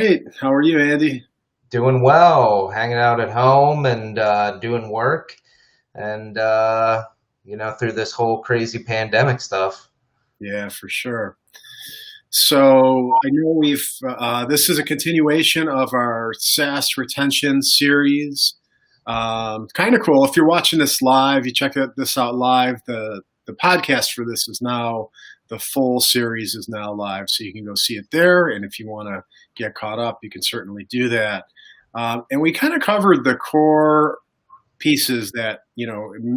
Hey, how are you, Andy? Doing well, hanging out at home and doing work and through this whole crazy pandemic stuff. Yeah, for sure. So I know this is a continuation of our SaaS retention series. Kind of cool. If you're watching this live, you check this out live. The podcast for this is now, the full series is now live, so you can go see it there. And if you want to get caught up, you can certainly do that. And we kind of covered the core pieces that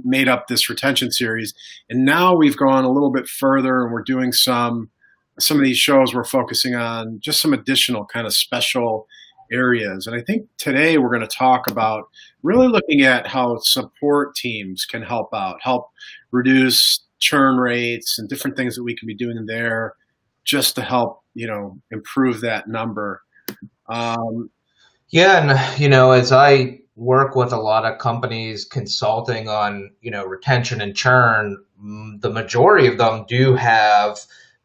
made up this retention series, and now we've gone a little bit further, and we're doing some of these shows. We're focusing on just some additional kind of special areas, and I think today we're going to talk about really looking at how support teams can help reduce churn rates and different things that we can be doing in there just to help improve that number. um, Yeah, and as I work with a lot of companies consulting on, retention and churn, the majority of them do have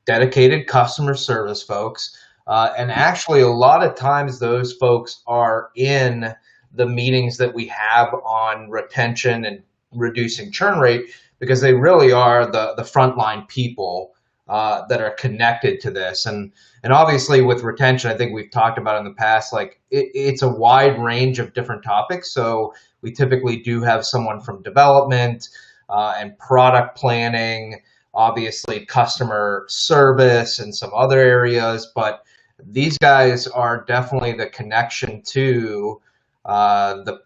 dedicated customer service folks. And actually, a lot of times those folks are in the meetings that we have on retention and reducing churn rate because they really are the frontline people that are connected to this. And obviously with retention, I think we've talked about in the past, like it's a wide range of different topics. So we typically do have someone from development and product planning, obviously customer service and some other areas, but these guys are definitely the connection to the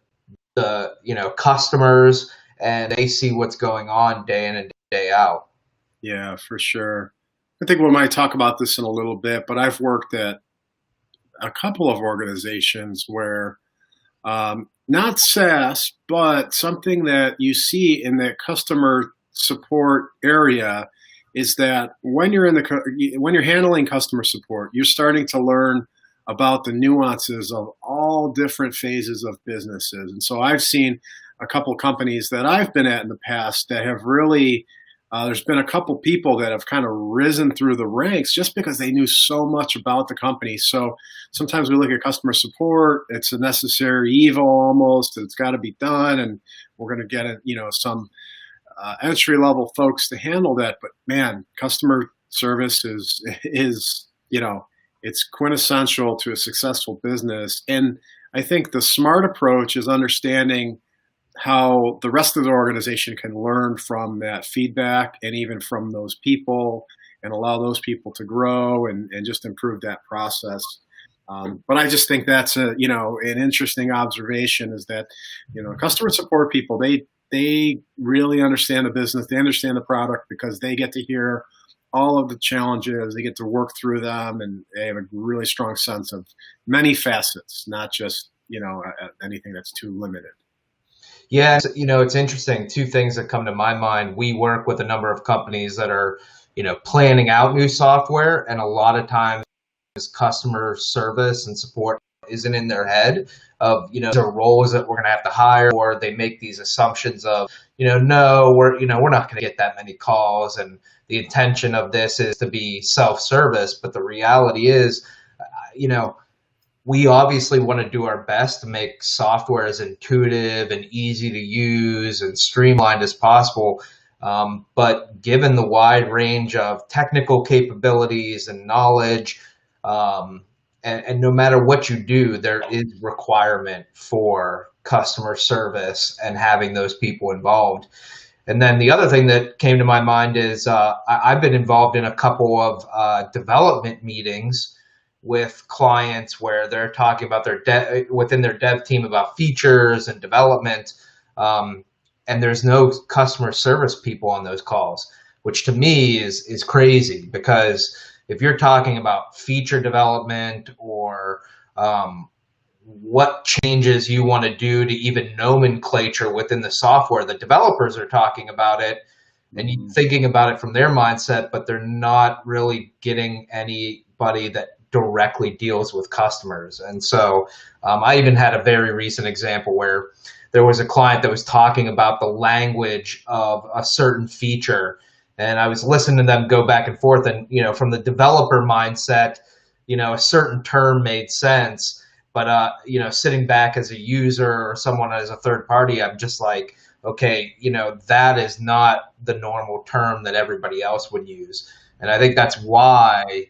customers, and they see what's going on day in and day out. yeah, for sure. I think we might talk about this in a little bit, but I've worked at a couple of organizations where, not SaaS, but something that you see in that customer support area is that when you're handling customer support, you're starting to learn about the nuances of all different phases of businesses. And so I've seen a couple companies that I've been at in the past that have really, there's been a couple people that have kind of risen through the ranks just because they knew so much about the company. So sometimes we look at customer support; it's a necessary evil almost. It's got to be done, and we're going to get some entry level folks to handle that. But man, customer service is it's quintessential to a successful business. And I think the smart approach is understanding how the rest of the organization can learn from that feedback and even from those people, and allow those people to grow and just improve that process. But I just think that's an interesting observation, is that customer support people, they really understand the business, they understand the product because they get to hear all of the challenges, they get to work through them, and they have a really strong sense of many facets, not just anything that's too limited. Yeah, it's interesting. Two things that come to my mind. We work with a number of companies that are, planning out new software, and a lot of times customer service and support isn't in their head of, the roles that we're going to have to hire, or they make these assumptions of, no, we're not going to get that many calls, and the intention of this is to be self-service, but the reality is, you know, we obviously want to do our best to make software as intuitive and easy to use and streamlined as possible. But given the wide range of technical capabilities and knowledge, and no matter what you do, there is requirement for customer service and having those people involved. And then the other thing that came to my mind is I've been involved in a couple of development meetings with clients where they're talking about within their dev team about features and development, and there's no customer service people on those calls, which to me is crazy, because if you're talking about feature development or what changes you want to do to even nomenclature within the software, the developers are talking about it and thinking about it from their mindset, but they're not really getting anybody that directly deals with customers. And so I even had a very recent example where there was a client that was talking about the language of a certain feature, and I was listening to them go back and forth, and from the developer mindset, a certain term made sense. But, sitting back as a user or someone as a third party, I'm just like, okay, that is not the normal term that everybody else would use. And I think that's why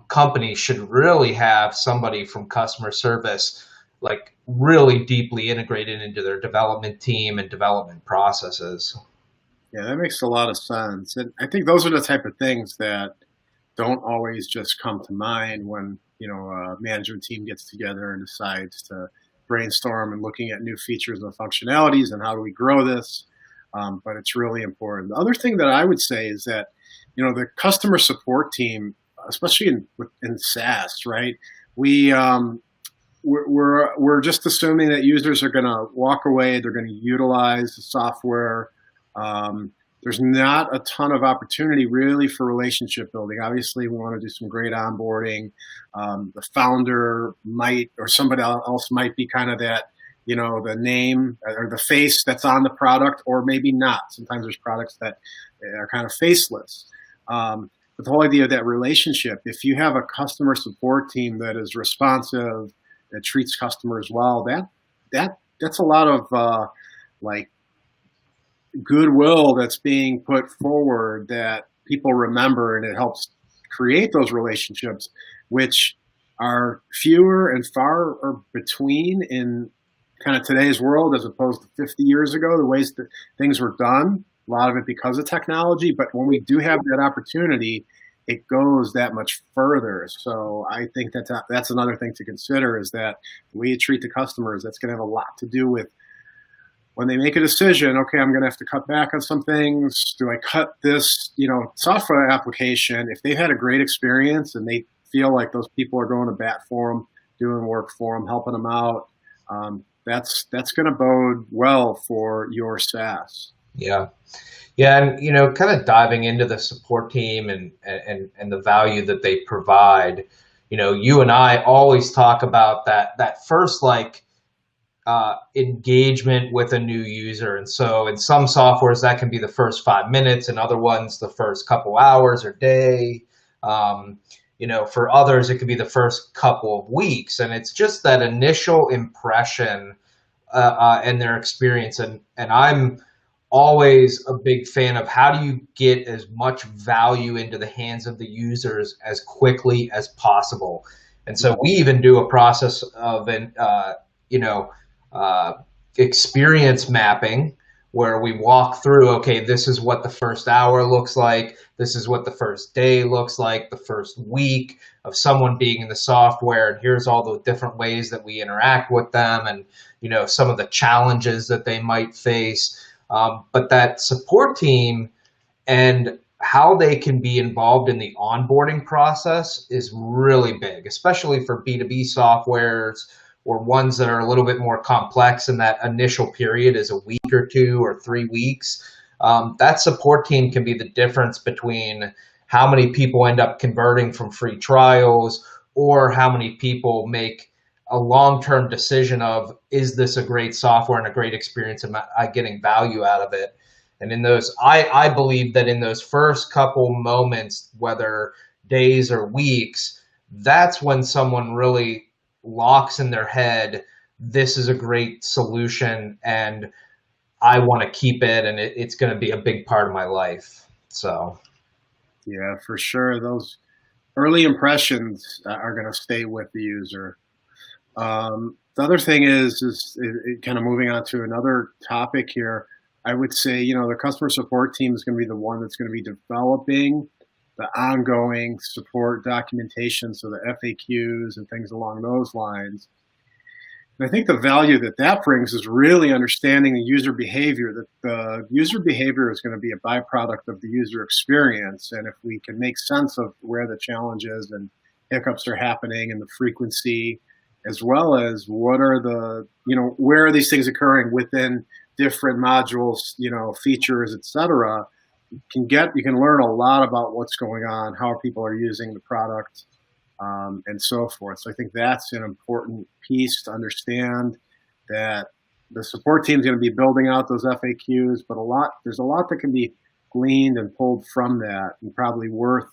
companies should really have somebody from customer service like really deeply integrated into their development team and development processes. Yeah, that makes a lot of sense. And I think those are the type of things that don't always just come to mind when, a management team gets together and decides to brainstorm and looking at new features and functionalities and how do we grow this. But it's really important. The other thing that I would say is that, the customer support team, especially in SaaS, right? We're just assuming that users are going to walk away, they're going to utilize the software. There's not a ton of opportunity really for relationship building. Obviously, we want to do some great onboarding. The founder might, or somebody else might be kind of that, the name or the face that's on the product, or maybe not. Sometimes there's products that are kind of faceless. But the whole idea of that relationship, if you have a customer support team that is responsive, that treats customers well, that's a lot of like goodwill that's being put forward that people remember, and it helps create those relationships, which are fewer and far between in kind of today's world as opposed to 50 years ago, the ways that things were done, a lot of it because of technology. But when we do have that opportunity, it goes that much further. So I think that's another thing to consider, is that the way you treat the customers, that's going to have a lot to do with when they make a decision. Okay, I'm going to have to cut back on some things. Do I cut this, software application? If they've had a great experience and they feel like those people are going to bat for them, doing work for them, helping them out, that's going to bode well for your SaaS. Yeah. Yeah. And, kind of diving into the support team and the value that they provide, you and I always talk about that first, engagement with a new user. And so in some softwares that can be the first 5 minutes, and other ones the first couple hours or day. For others it could be the first couple of weeks, and it's just that initial impression and their experience. And I'm always a big fan of how do you get as much value into the hands of the users as quickly as possible. And so we even do a process of experience mapping, where we walk through, okay, this is what the first hour looks like. This is what the first day looks like, the first week of someone being in the software. And here's all the different ways that we interact with them, and, some of the challenges that they might face. But that support team and how they can be involved in the onboarding process is really big, especially for B2B softwares, or ones that are a little bit more complex, and that initial period is a week or 2 or 3 weeks. That support team can be the difference between how many people end up converting from free trials, or how many people make a long-term decision of, is this a great software and a great experience? Am I getting value out of it? And in those, I believe that in those first couple moments, whether days or weeks, that's when someone really locks in their head, this is a great solution and I want to keep it, and it's going to be a big part of my life. So yeah, for sure, those early impressions are going to stay with the user. The other thing is kind of moving on to another topic here. I would say, the customer support team is going to be the one that's going to be developing the ongoing support documentation, so the FAQs and things along those lines. And I think the value that brings is really understanding the user behavior, that the user behavior is going to be a byproduct of the user experience. And if we can make sense of where the challenges and hiccups are happening and the frequency, as well as what are the, where are these things occurring within different modules, features, et cetera, you can learn a lot about what's going on, how people are using the product, and so forth. So I think that's an important piece to understand, that the support team is going to be building out those FAQs, but there's a lot that can be gleaned and pulled from that, and probably worth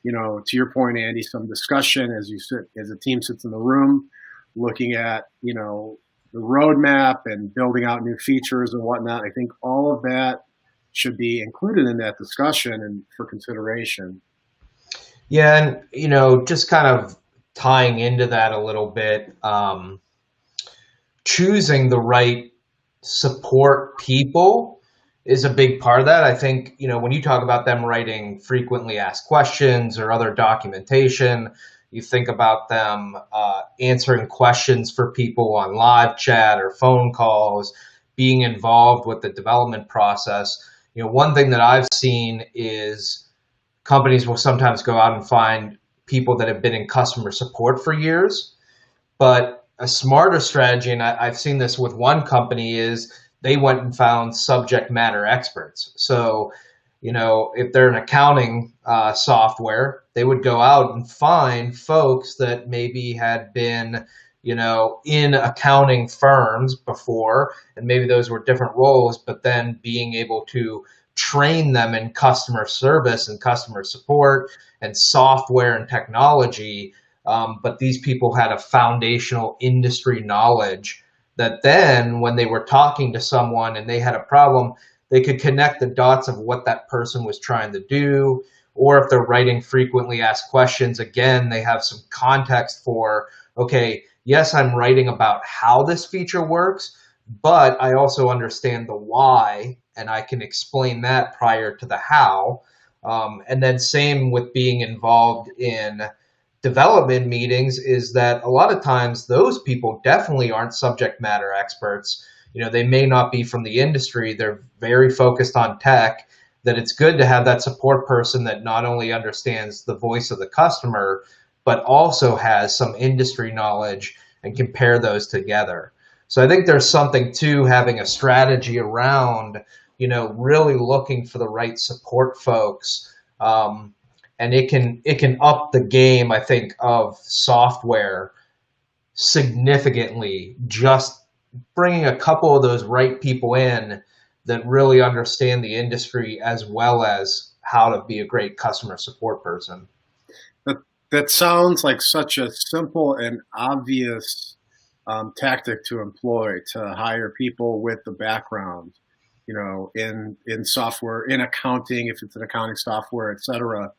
to your point, Andy, some discussion as a team sits in the room, looking at, the roadmap and building out new features and whatnot. I think all of that should be included in that discussion and for consideration. Yeah, and just kind of tying into that a little bit, choosing the right support people is a big part of that. I think, when you talk about them writing frequently asked questions or other documentation, you think about them answering questions for people on live chat or phone calls, being involved with the development process. One thing that I've seen is companies will sometimes go out and find people that have been in customer support for years, but a smarter strategy, and I've seen this with one company, is they went and found subject matter experts. So, if they're an accounting software, they would go out and find folks that maybe had been, in accounting firms before, and maybe those were different roles, but then being able to train them in customer service and customer support and software and technology. But these people had a foundational industry knowledge that then when they were talking to someone and they had a problem, they could connect the dots of what that person was trying to do. Or if they're writing frequently asked questions, again, they have some context for, okay, yes, I'm writing about how this feature works, but I also understand the why, and I can explain that prior to the how. And then same with being involved in development meetings, is that a lot of times those people definitely aren't subject matter experts. They may not be from the industry. They're very focused on tech, that it's good to have that support person that not only understands the voice of the customer, but also has some industry knowledge and compare those together. So I think there's something to having a strategy around, really looking for the right support folks. And it can up the game, I think, of software significantly, just bringing a couple of those right people in that really understand the industry as well as how to be a great customer support person. That sounds like such a simple and obvious tactic to employ, to hire people with the background, in software, in accounting, if it's an accounting software, et cetera,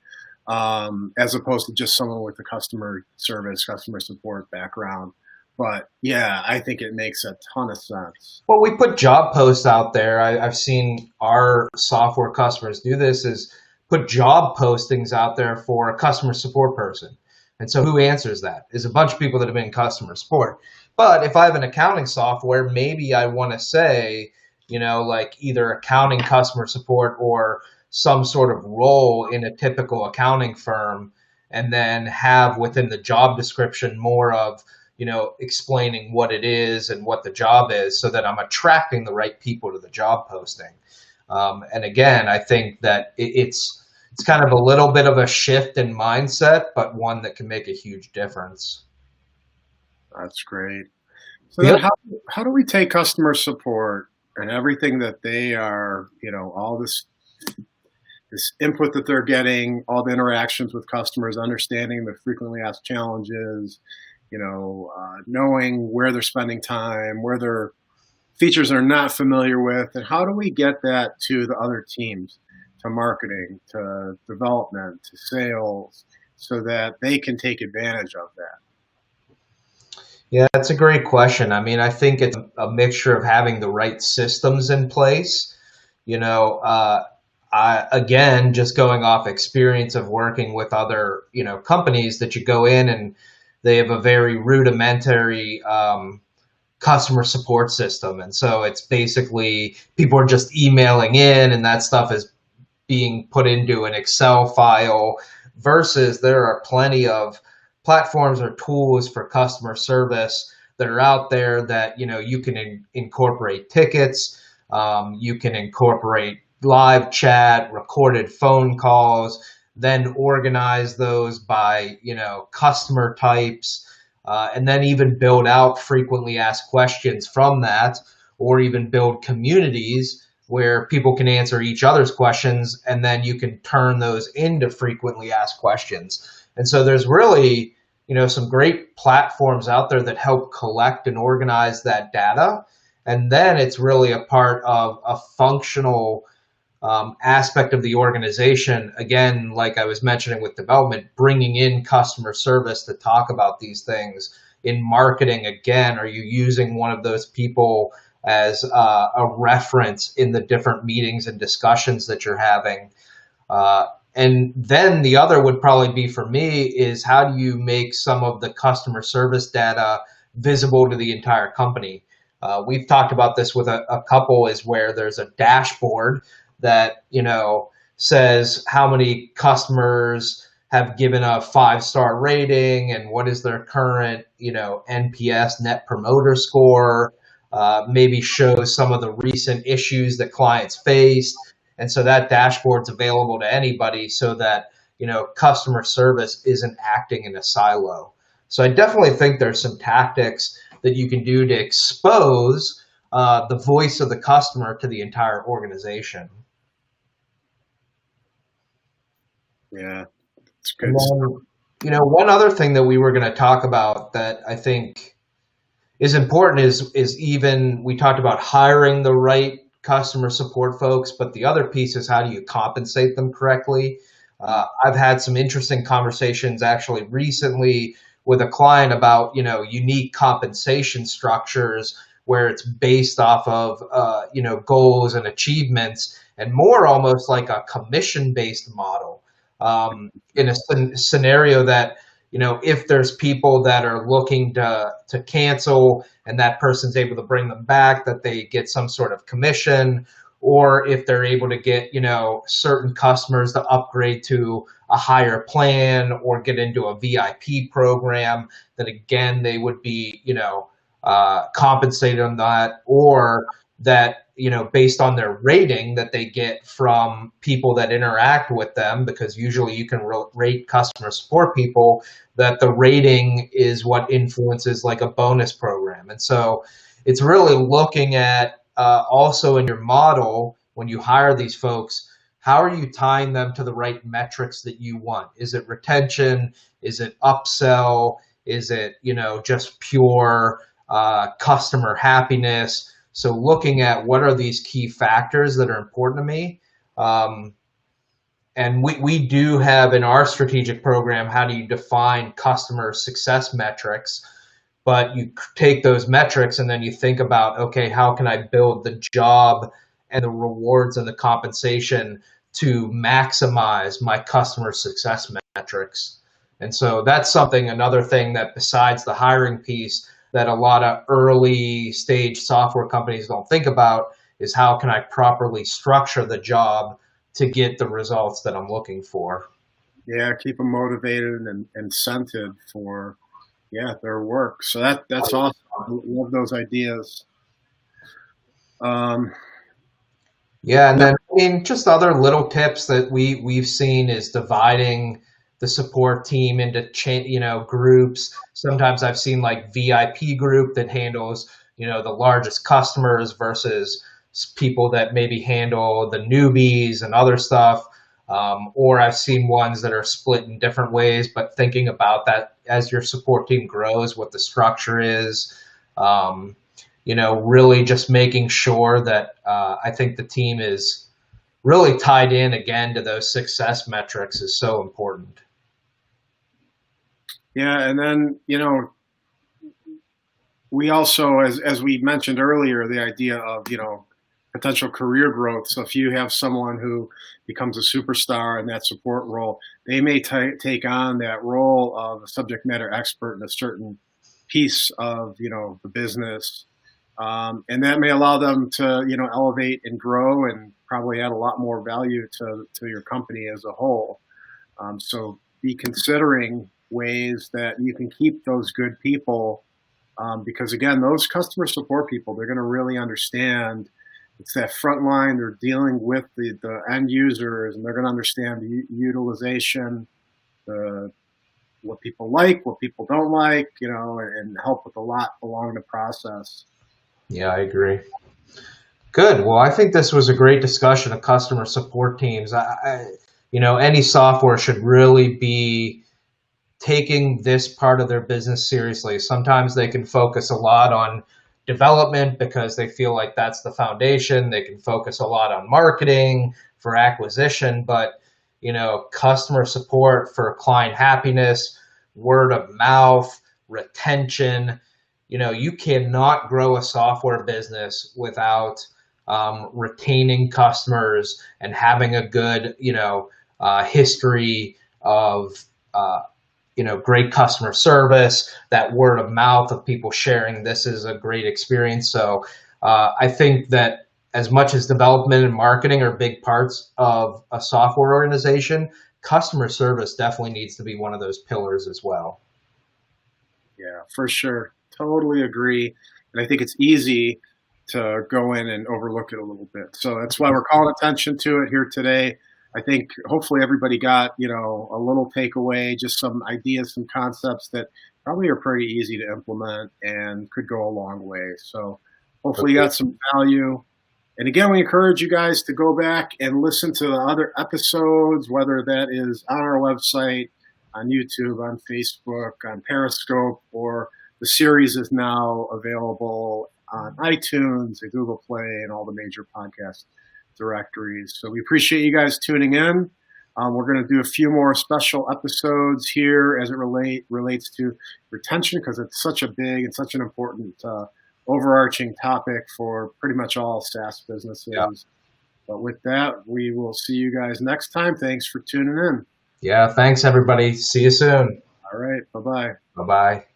as opposed to just someone with a customer service, customer support background. But yeah, I think it makes a ton of sense. Well, we put job posts out there. I've seen our software customers do this, is put job postings out there for a customer support person. And so who answers that? Is a bunch of people that have been in customer support. But if I have an accounting software, maybe I want to say, like either accounting customer support or some sort of role in a typical accounting firm, and then have within the job description more of, explaining what it is and what the job is, so that I'm attracting the right people to the job posting. And again, I think that it's kind of a little bit of a shift in mindset, but one that can make a huge difference. That's great. So then how do we take customer support and everything that they are, all this input that they're getting, all the interactions with customers, understanding the frequently asked challenges, knowing where they're spending time, where their features they're not familiar with, and how do we get that to the other teams, to marketing, to development, to sales, so that they can take advantage of that? Yeah, that's a great question. I mean, I think it's a mixture of having the right systems in place. Again, just going off experience of working with other, companies, that you go in and they have a very rudimentary customer support system. And so it's basically people are just emailing in and that stuff is being put into an Excel file, versus there are plenty of platforms or tools for customer service that are out there that, you can incorporate tickets, you can incorporate live chat, recorded phone calls, then organize those by, customer types, and then even build out frequently asked questions from that, or even build communities where people can answer each other's questions, and then you can turn those into frequently asked questions. And so there's really, some great platforms out there that help collect and organize that data. And then it's really a part of a functional aspect of the organization. Again, like I was mentioning with development, bringing in customer service to talk about these things. In marketing, again, are you using one of those people as a reference in the different meetings and discussions that you're having? And then the other would probably be for me is how do you make some of the customer service data visible to the entire company? We've talked about this with a couple, is where there's a dashboard that, says how many customers have given a 5-star rating and what is their current, NPS, Net Promoter Score, maybe shows some of the recent issues that clients faced. And so that dashboard's available to anybody so that, customer service isn't acting in a silo. So I definitely think there's some tactics that you can do to expose the voice of the customer to the entire organization. Yeah, it's good. And then, one other thing that we were going to talk about that I think is important is even we talked about hiring the right customer support folks, but the other piece is how do you compensate them correctly? I've had some interesting conversations actually recently with a client about, unique compensation structures where it's based off of, goals and achievements, and more almost like a commission-based model. In a scenario that, if there's people that are looking to cancel and that person's able to bring them back, that they get some sort of commission, or if they're able to get, certain customers to upgrade to a higher plan or get into a VIP program, that again, they would be, compensated on that, or that, based on their rating that they get from people that interact with them, because usually you can rate customer support people, that the rating is what influences like a bonus program. And so it's really looking at also in your model, when you hire these folks, how are you tying them to the right metrics that you want? Is it retention? Is it upsell? Is it, just pure customer happiness? So looking at what are these key factors that are important to me. And we do have in our strategic program, how do you define customer success metrics? But you take those metrics and then you think about, okay, how can I build the job and the rewards and the compensation to maximize my customer success metrics? And so that's another thing that besides the hiring piece that a lot of early stage software companies don't think about is how can I properly structure the job to get the results that I'm looking for. Yeah, keep them motivated and incented for their work. So that's awesome. I love those ideas. Yeah, and then just other little tips that we've seen is dividing the support team into groups. Sometimes I've seen like VIP group that handles the largest customers versus people that maybe handle the newbies and other stuff. Or I've seen ones that are split in different ways, but thinking about that as your support team grows, what the structure is, really just making sure that I think the team is really tied in again to those success metrics is so important. Yeah, and then, we also, as we mentioned earlier, the idea of, potential career growth. So if you have someone who becomes a superstar in that support role, they may take on that role of a subject matter expert in a certain piece of, the business. And that may allow them to, elevate and grow and probably add a lot more value to your company as a whole. So be considering ways that you can keep those good people, because again, those customer support people, they're going to really understand. It's that front line. They're dealing with the end users, and they're going to understand the utilization, what people like, what people don't like, and help with a lot along the process. Yeah, I agree. Good. Well, I think this was a great discussion of customer support teams. Any software should really be taking this part of their business seriously. Sometimes they can focus a lot on development because they feel like that's the foundation. They can focus a lot on marketing for acquisition, but customer support for client happiness, word of mouth, retention. You cannot grow a software business without retaining customers and having a good, history of great customer service, that word of mouth of people sharing this is a great experience. So I think that as much as development and marketing are big parts of a software organization, customer service definitely needs to be one of those pillars as well. Yeah, for sure. Totally agree. And I think it's easy to go in and overlook it a little bit. So that's why we're calling attention to it here today. I think hopefully everybody got, a little takeaway, just some ideas, some concepts that probably are pretty easy to implement and could go a long way. So hopefully you got some value. And again, we encourage you guys to go back and listen to the other episodes, whether that is on our website, on YouTube, on Facebook, on Periscope, or the series is now available on iTunes and Google Play and all the major podcast directories. So we appreciate you guys tuning in. We're going to do a few more special episodes here as it relates to retention, because it's such a big and such an important overarching topic for pretty much all SaaS businesses. Yeah. But with that, we will see you guys next time. Thanks for tuning in. Yeah, thanks everybody. See you soon. All right. Bye-bye. Bye-bye.